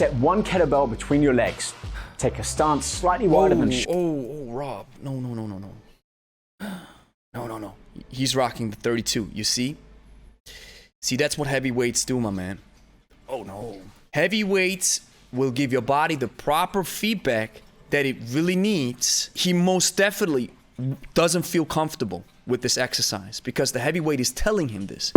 Set one kettlebell between your legs. Take a stance slightly wider than... Rob. No. He's rocking the 32, you see? See, that's what heavyweights do, my man. Oh, no. Heavyweights will give your body the proper feedback that it really needs. He most definitely doesn't feel comfortable with this exercise because the heavyweight is telling him this.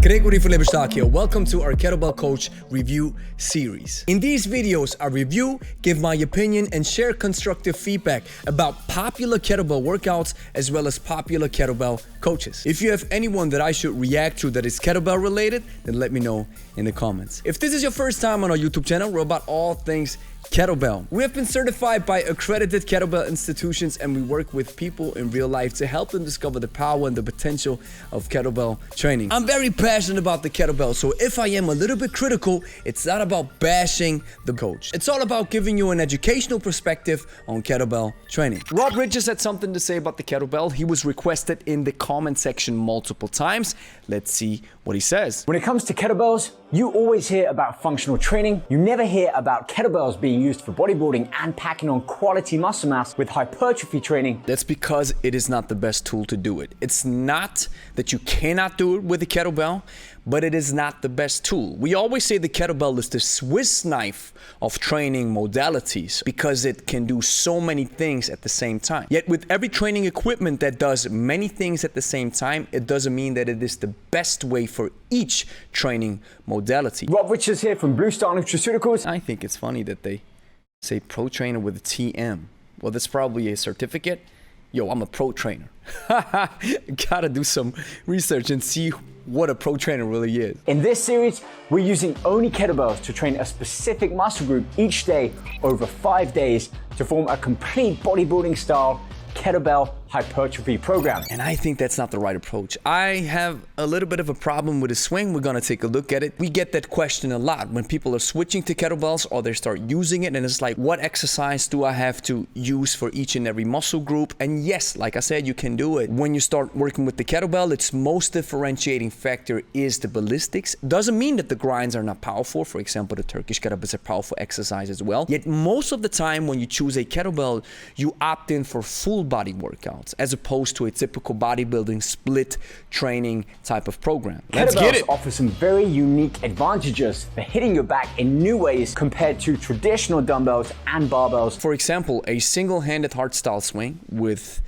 Gregory from Lebe here. Welcome to our Kettlebell Coach review series. In these videos, I review, give my opinion, and share constructive feedback about popular kettlebell workouts as well as popular kettlebell coaches. If you have anyone that I should react to that is kettlebell related, then let me know in the comments. If this is your first time on our YouTube channel, we're about all things kettlebell. We have been certified by accredited kettlebell institutions, and we work with people in real life to help them discover the power and the potential of kettlebell training. I'm very passionate about the kettlebell, so if I am a little bit critical, it's not about bashing the coach. It's all about giving you an educational perspective on kettlebell training. Rob Richards had something to say about the kettlebell. He was requested in the comment section multiple times. Let's see what he says. When it comes to kettlebells, you always hear about functional training. You never hear about kettlebells being used for bodybuilding and packing on quality muscle mass with hypertrophy training. That's because it is not the best tool to do it. It's not that you cannot do it with a kettlebell, but it is not the best tool. We always say the kettlebell is the Swiss knife of training modalities because it can do so many things at the same time. Yet with every training equipment that does many things at the same time, it doesn't mean that it is the best way for each training modality. Rob Richards here from Blue Star Nutraceuticals. I think it's funny that they say pro trainer with a TM. Well, that's probably a certificate. Yo, I'm a pro trainer. Gotta do some research and see what a pro trainer really is. In this series, we're using only kettlebells to train a specific muscle group each day over 5 days to form a complete bodybuilding style kettlebell hypertrophy program. And I think that's not the right approach. I have a little bit of a problem with the swing. We're gonna take a look at it. We get that question a lot when people are switching to kettlebells or they start using it, and it's like, what exercise do I have to use for each and every muscle group? And yes, like I said, you can do it. When you start working with the kettlebell, its most differentiating factor is the ballistics. Doesn't mean that the grinds are not powerful. For example, the Turkish kettlebell is a powerful exercise as well. Yet most of the time when you choose a kettlebell, you opt in for full body workouts as opposed to a typical bodybuilding split training type of program. Let's get it. Kettlebells offer some very unique advantages for hitting your back in new ways compared to traditional dumbbells and barbells. For example, a single-handed hardstyle swing with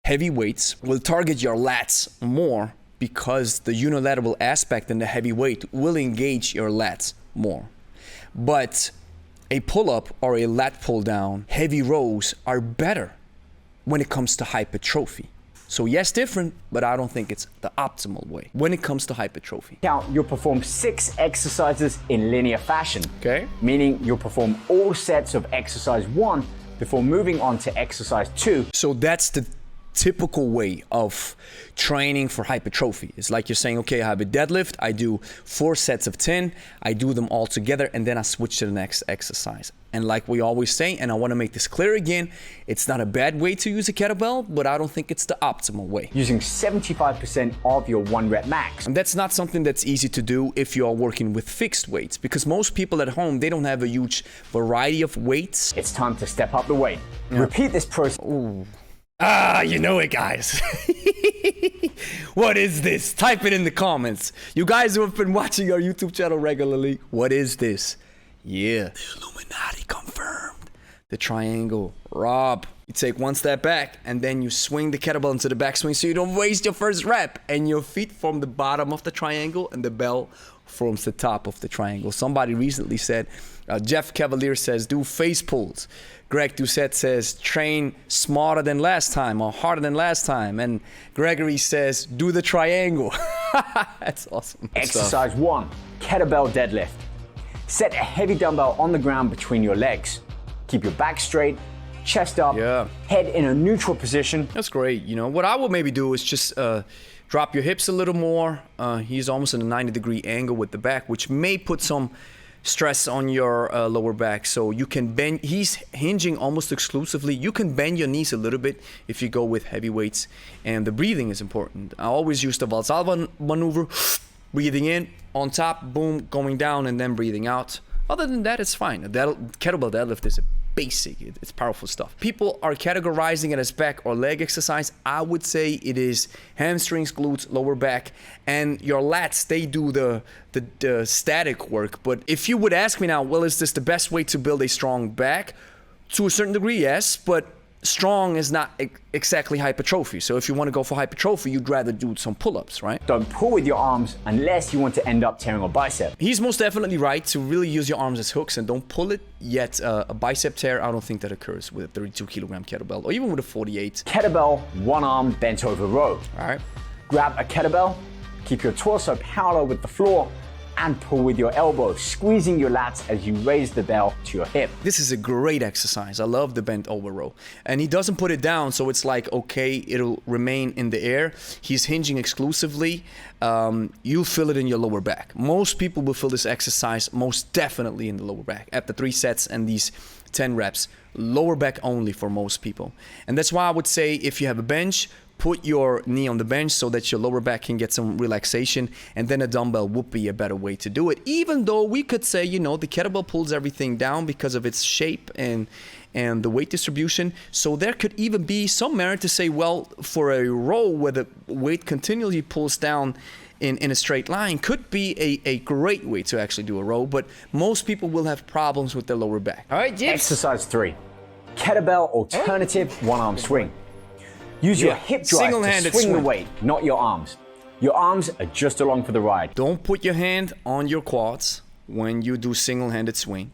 heavy weights will target your lats more because the unilateral aspect and the heavy weight will engage your lats more. But a pull-up or a lat pull-down, heavy rows are better when it comes to hypertrophy. So yes, different, but I don't think it's the optimal way when it comes to hypertrophy. You'll perform 6 exercises in linear fashion. Okay. Meaning you'll perform all sets of exercise 1 before moving on to exercise 2. So that's the typical way of training for hypertrophy. It's like you're saying, okay, I have a deadlift, I do 4 sets of 10, I do them all together, and then I switch to the next exercise. And like we always say, and I want to make this clear again, it's not a bad way to use a kettlebell, but I don't think it's the optimal way. Using 75% of your 1 rep max. And that's not something that's easy to do if you are working with fixed weights, because most people at home, they don't have a huge variety of weights. It's time to step up the weight. Yeah. Repeat this process. Ooh. You know it, guys. What is this? Type it in the comments. You guys who have been watching our YouTube channel regularly, what is this? Yeah, the Illuminati confirmed. The triangle. Rob, you take 1 step back and then you swing the kettlebell into the backswing so you don't waste your first rep, and your feet form the bottom of the triangle and the bell forms the top of the triangle. Somebody recently said, Jeff Cavalier says, do face pulls. Greg Doucette says, train smarter than last time or harder than last time. And Gregory says, do the triangle. That's awesome. Exercise 1, kettlebell deadlift. Set a heavy dumbbell on the ground between your legs. Keep your back straight, chest up, head in a neutral position. That's great. You know, what I would maybe do is just drop your hips a little more. He's almost in a 90-degree angle with the back, which may put some stress on your lower back. So you can bend, he's hinging almost exclusively. You can bend your knees a little bit if you go with heavy weights, and the breathing is important. I always use the Valsalva maneuver. breathing in, on top, boom, going down, and then breathing out. Other than that, it's fine. Kettlebell deadlift is a basic, it's powerful stuff. People are categorizing it as back or leg exercise. I would say it is hamstrings, glutes, lower back, and your lats, they do the static work. But if you would ask me now, well, is this the best way to build a strong back? To a certain degree, yes, but strong is not exactly hypertrophy. So if you want to go for hypertrophy, you'd rather do some pull-ups, right? Don't pull with your arms unless you want to end up tearing a bicep. He's most definitely right to really use your arms as hooks and don't pull it. Yet a bicep tear, I don't think that occurs with a 32 kilogram kettlebell or even with a 48. Kettlebell, one arm bent over row. All right. Grab a kettlebell, keep your torso parallel with the floor, and pull with your elbow, squeezing your lats as you raise the bell to your hip. This is a great exercise. I love the bent over row. And he doesn't put it down, so it's like, okay, it'll remain in the air. He's hinging exclusively. You'll feel it in your lower back. Most people will feel this exercise most definitely in the lower back. After 3 sets and these 10 reps, lower back only for most people. And that's why I would say if you have a bench, put your knee on the bench so that your lower back can get some relaxation, and then a dumbbell would be a better way to do it. Even though we could say, you know, the kettlebell pulls everything down because of its shape and the weight distribution. So there could even be some merit to say, well, for a row where the weight continually pulls down in a straight line could be a great way to actually do a row, but most people will have problems with their lower back. All right, Jibs. Exercise 3, kettlebell alternative one-arm swing. Use your hip drive to swing the weight, not your arms. Your arms are just along for the ride. Don't put your hand on your quads when you do single-handed swing.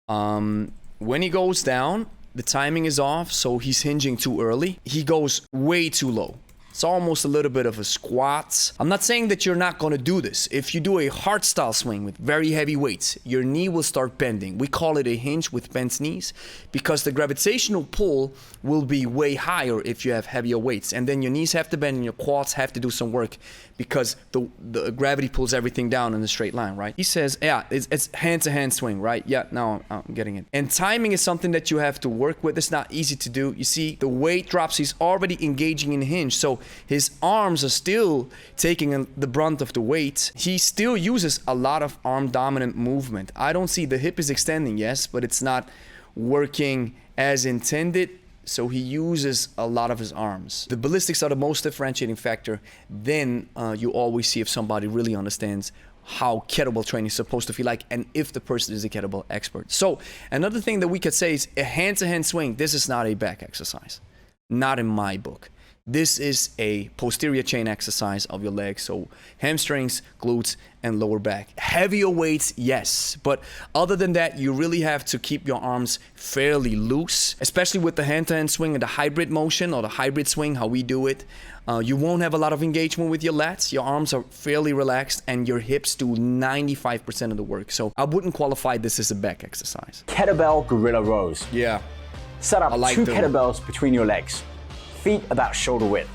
When he goes down, the timing is off, so he's hinging too early. He goes way too low. It's almost a little bit of a squat. I'm not saying that you're not going to do this. If you do a hardstyle swing with very heavy weights, your knee will start bending. We call it a hinge with bent knees because the gravitational pull will be way higher if you have heavier weights. And then your knees have to bend and your quads have to do some work because the gravity pulls everything down in a straight line, right? He says, yeah, it's hand-to-hand swing, right? Yeah, now I'm getting it. And timing is something that you have to work with. It's not easy to do. You see, the weight drops. He's already engaging in hinge. So his arms are still taking the brunt of the weight. He still uses a lot of arm dominant movement. I don't see the hip is extending, yes, but it's not working as intended. So he uses a lot of his arms. The ballistics are the most differentiating factor. Then you always see if somebody really understands how kettlebell training is supposed to feel like and if the person is a kettlebell expert. So another thing that we could say is a hand-to-hand swing. This is not a back exercise. Not in my book. This is a posterior chain exercise of your legs, so hamstrings, glutes, and lower back. Heavier weights, yes, but other than that, you really have to keep your arms fairly loose, especially with the hand-to-hand swing and the hybrid motion or the hybrid swing, how we do it. You won't have a lot of engagement with your lats. Your arms are fairly relaxed, and your hips do 95% of the work. So I wouldn't qualify this as a back exercise. Kettlebell gorilla rows. Yeah. Set up two kettlebells between your legs. Feet about shoulder width.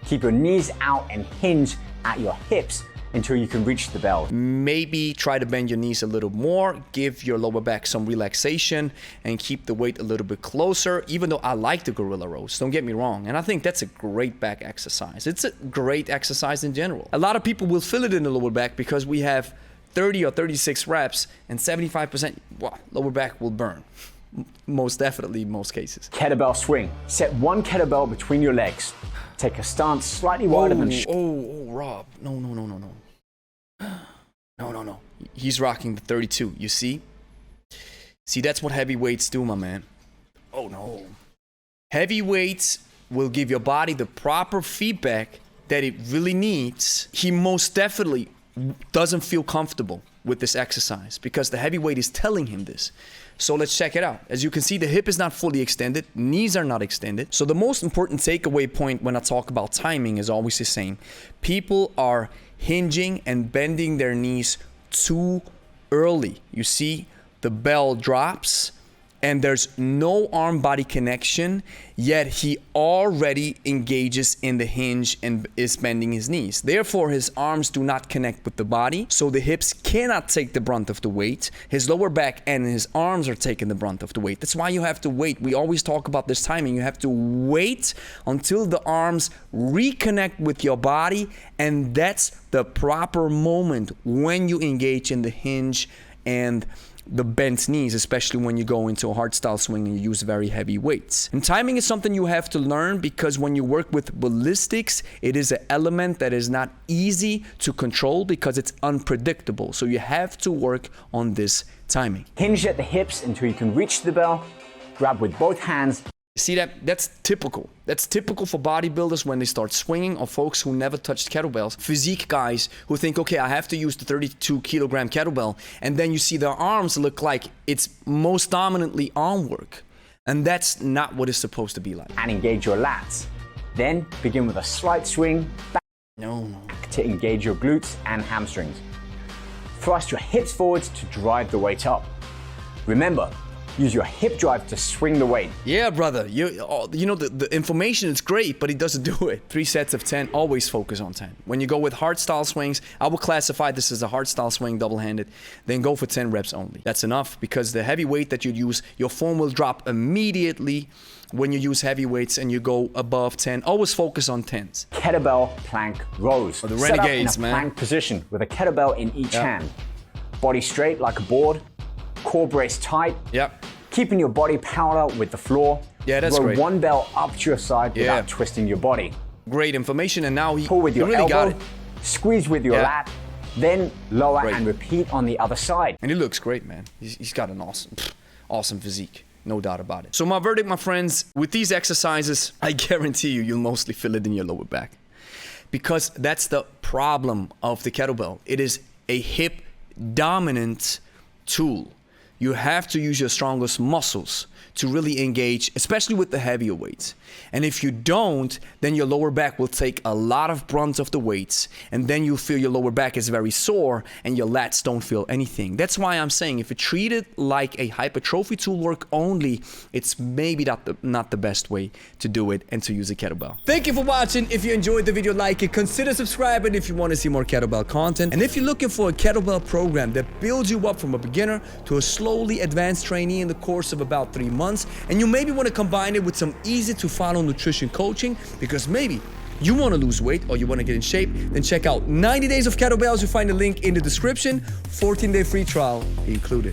Keep your knees out and hinge at your hips until you can reach the bell. Maybe try to bend your knees a little more, give your lower back some relaxation, and keep the weight a little bit closer, even though I like the gorilla rows, don't get me wrong. And I think that's a great back exercise. It's a great exercise in general. A lot of people will feel it in the lower back because we have 30 or 36 reps and 75% lower back will burn. Most definitely in most cases. Kettlebell swing. Set one kettlebell between your legs. Take a stance slightly wider than... Rob. No. He's rocking the 32, you see? See, that's what heavy weights do, my man. Oh, no. Heavy weights will give your body the proper feedback that it really needs. He most definitely doesn't feel comfortable with this exercise because the heavy weight is telling him this. So let's check it out. As you can see, the hip is not fully extended, knees are not extended. So the most important takeaway point when I talk about timing is always the same. People are hinging and bending their knees too early. You see, the bell drops and there's no arm-body connection, yet he already engages in the hinge and is bending his knees. Therefore, his arms do not connect with the body, so the hips cannot take the brunt of the weight. His lower back and his arms are taking the brunt of the weight. That's why you have to wait. We always talk about this timing. You have to wait until the arms reconnect with your body, and that's the proper moment when you engage in the hinge and the bent knees, especially when you go into a hardstyle swing and you use very heavy weights. And timing is something you have to learn, because when you work with ballistics, it is an element that is not easy to control because it's unpredictable. So you have to work on this timing. Hinge at the hips until you can reach the bell, grab with both hands. See, that's typical. That's typical for bodybuilders when they start swinging, or folks who never touched kettlebells. Physique guys who think, okay, I have to use the 32 kilogram kettlebell, and then you see their arms look like it's most dominantly arm work. And that's not what it's supposed to be like. And engage your lats. Then begin with a slight swing back to engage your glutes and hamstrings. Thrust your hips forwards to drive the weight up. Remember, use your hip drive to swing the weight. Yeah, brother. You know, the information is great, but it doesn't do it. 3 sets of 10, always focus on 10. When you go with hardstyle swings, I will classify this as a hardstyle swing double-handed, then go for 10 reps only. That's enough, because the heavy weight that you use, your form will drop immediately when you use heavy weights and you go above 10. Always focus on 10s. Kettlebell plank rows. Or the Renegades, Set up in a man. plank position with a kettlebell in each hand. Body straight like a board. Core brace tight. Yep. Keeping your body parallel with the floor. Yeah, that's Row great. one bell up to your side without twisting your body. Great information, and now Pull with your really elbow, got it. squeeze with your lat, then lower and repeat on the other side. And he looks great, man. He's got an awesome physique. No doubt about it. So my verdict, my friends, with these exercises, I guarantee you'll mostly feel it in your lower back. Because that's the problem of the kettlebell. It is a hip dominant tool. You have to use your strongest muscles to really engage, especially with the heavier weights. And if you don't, then your lower back will take a lot of brunt of the weights, and then you'll feel your lower back is very sore and your lats don't feel anything. That's why I'm saying if you treat it like a hypertrophy tool work only, it's maybe not the best way to do it and to use a kettlebell. Thank you for watching. If you enjoyed the video, like it, consider subscribing if you want to see more kettlebell content. And if you're looking for a kettlebell program that builds you up from a beginner to a slowly advanced trainee in the course of about 3 months, and you maybe want to combine it with some easy to follow nutrition coaching, because maybe you want to lose weight or you want to get in shape, then check out 90 Days of Kettlebells. You'll find the link in the description. 14-day free trial included.